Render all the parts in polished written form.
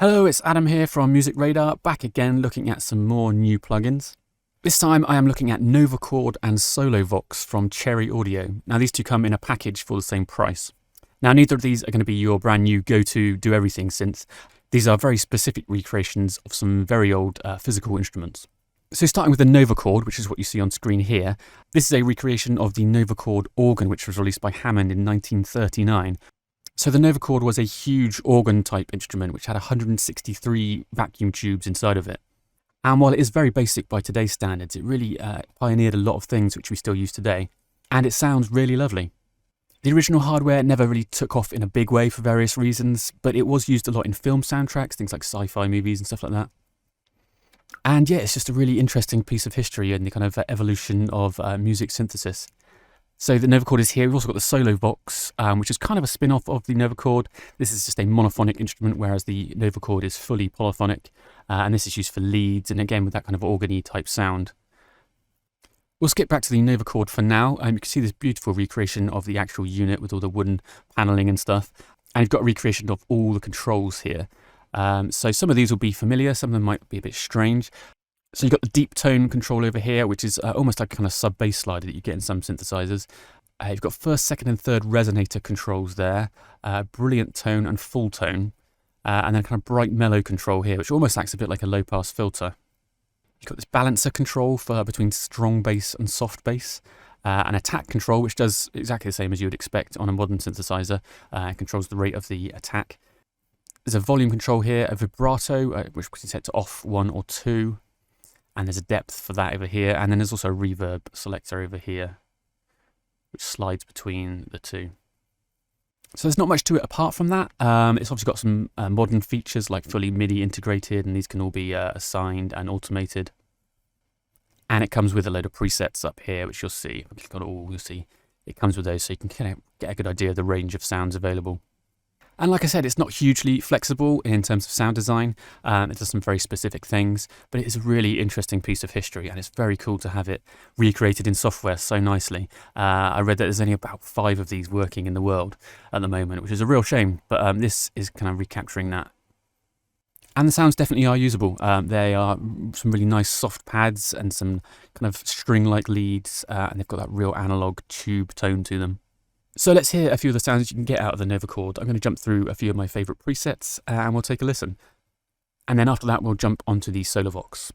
Hello, it's Adam here from Music Radar, back again looking at some more new plugins. This time I am looking at Novachord and Solovox from Cherry Audio. Now these two come in a package for the same price. Now neither of these are going to be your brand new go-to do-everything synths. These are very specific recreations of some very old physical instruments. So starting with the Novachord, which is what you see on screen here, this is a recreation of the Novachord organ which was released by Hammond in 1939. So the Novachord was a huge organ-type instrument which had 163 vacuum tubes inside of it. And while it is very basic by today's standards, it really pioneered a lot of things which we still use today. And it sounds really lovely. The original hardware never really took off in a big way for various reasons, but it was used a lot in film soundtracks, things like sci-fi movies and stuff like that. And yeah, it's just a really interesting piece of history and the kind of evolution of music synthesis. So the Novachord is here. We've also got the Solovox, which is kind of a spin-off of the Novachord. This is just a monophonic instrument, whereas the Novachord is fully polyphonic. And this is used for leads, and again with that kind of organ-y type sound. We'll skip back to the Novachord for now. You can see this beautiful recreation of the actual unit with all the wooden paneling and stuff. And you've got a recreation of all the controls here. So some of these will be familiar, some of them might be a bit strange. So you've got the deep tone control over here, which is almost like a kind of sub-bass slider that you get in some synthesizers. You've got first, second and third resonator controls there, brilliant tone and full tone, and then kind of bright mellow control here, which almost acts a bit like a low-pass filter. You've got this balancer control for between strong bass and soft bass, an attack control, which does exactly the same as you would expect on a modern synthesizer. It controls the rate of the attack. There's a volume control here, a vibrato, which we can set to off 1 or 2. And there's a depth for that over here, and then there's also a reverb selector over here, which slides between the two. So there's not much to it apart from that. It's obviously got some modern features like fully MIDI integrated, and these can all be assigned and automated. And it comes with a load of presets up here, which you'll see. If I click on all, you'll see it comes with those, so you can kind of get a good idea of the range of sounds available. And like I said, it's not hugely flexible in terms of sound design. It does some very specific things, but it is a really interesting piece of history, and it's very cool to have it recreated in software so nicely. I read that there's only about 5 of these working in the world at the moment, which is a real shame, but this is kind of recapturing that. And the sounds definitely are usable. They are some really nice soft pads and some kind of string-like leads, and they've got that real analog tube tone to them. So let's hear a few of the sounds you can get out of the Novachord. I'm going to jump through a few of my favourite presets and we'll take a listen. And then after that we'll jump onto the Solovox.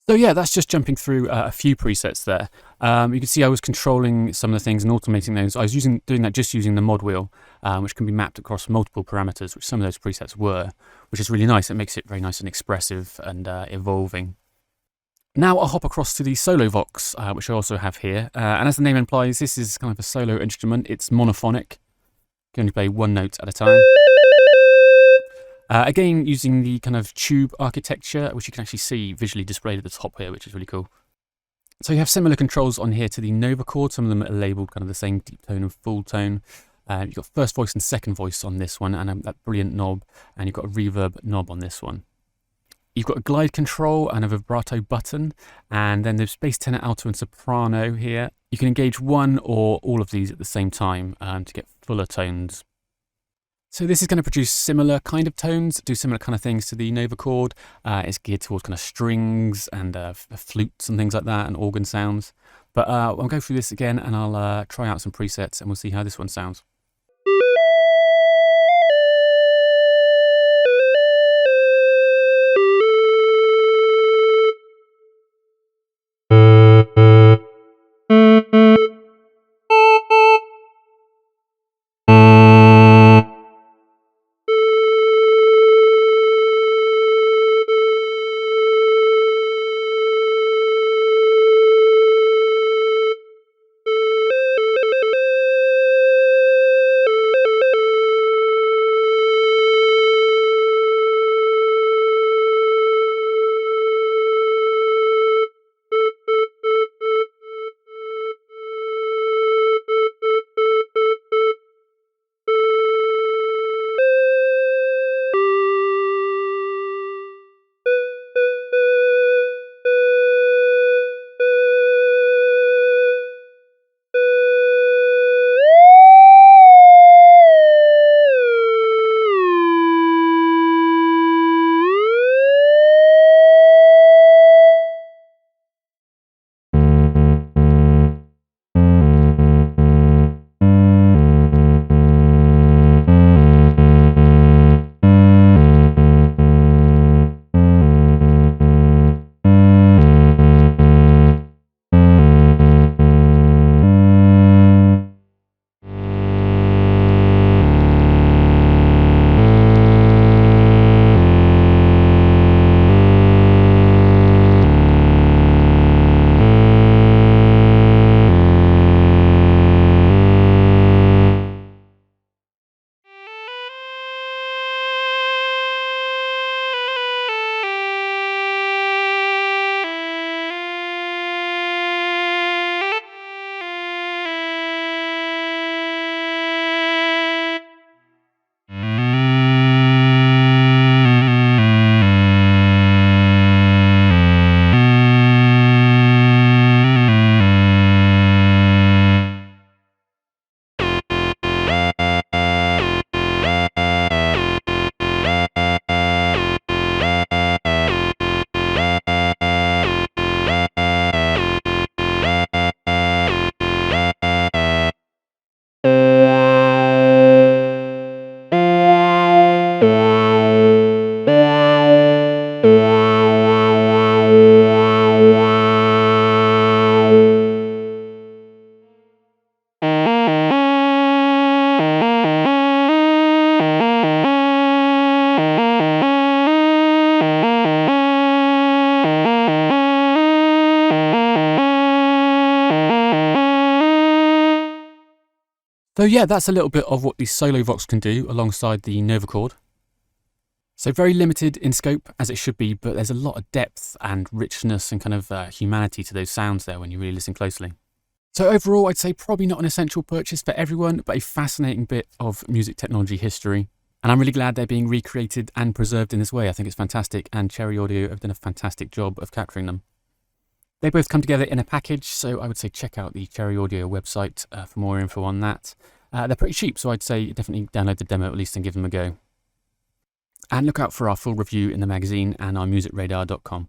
So yeah, that's just jumping through a few presets there. You can see I was controlling some of the things and automating those. I was doing that just using the mod wheel, which can be mapped across multiple parameters, which some of those presets were, which is really nice. It makes it very nice and expressive and evolving. Now I'll hop across to the Solovox, which I also have here. And as the name implies, this is kind of a solo instrument. It's monophonic. You can only play one note at a time. Again, using the kind of tube architecture, which you can actually see visually displayed at the top here, which is really cool. So you have similar controls on here to the Novachord. Some of them are labelled kind of the same deep tone and full tone. You've got first voice and second voice on this one, and that brilliant knob, and you've got a reverb knob on this one. You've got a glide control and a vibrato button, and then there's bass, tenor, alto, and soprano here. You can engage one or all of these at the same time to get fuller tones. So this is going to produce similar kind of tones, do similar kind of things to the Novachord. It's geared towards kind of strings and flutes and things like that, and organ sounds. But I'll go through this again and I'll try out some presets and we'll see how this one sounds. So yeah, that's a little bit of what the Solovox can do alongside the Novachord. So very limited in scope, as it should be, but there's a lot of depth and richness and kind of humanity to those sounds there when you really listen closely. So overall, I'd say probably not an essential purchase for everyone, but a fascinating bit of music technology history. And I'm really glad they're being recreated and preserved in this way. I think it's fantastic, and Cherry Audio have done a fantastic job of capturing them. They both come together in a package, so I would say check out the Cherry Audio website for more info on that. They're pretty cheap, so I'd say definitely download the demo at least and give them a go. And look out for our full review in the magazine and on musicradar.com.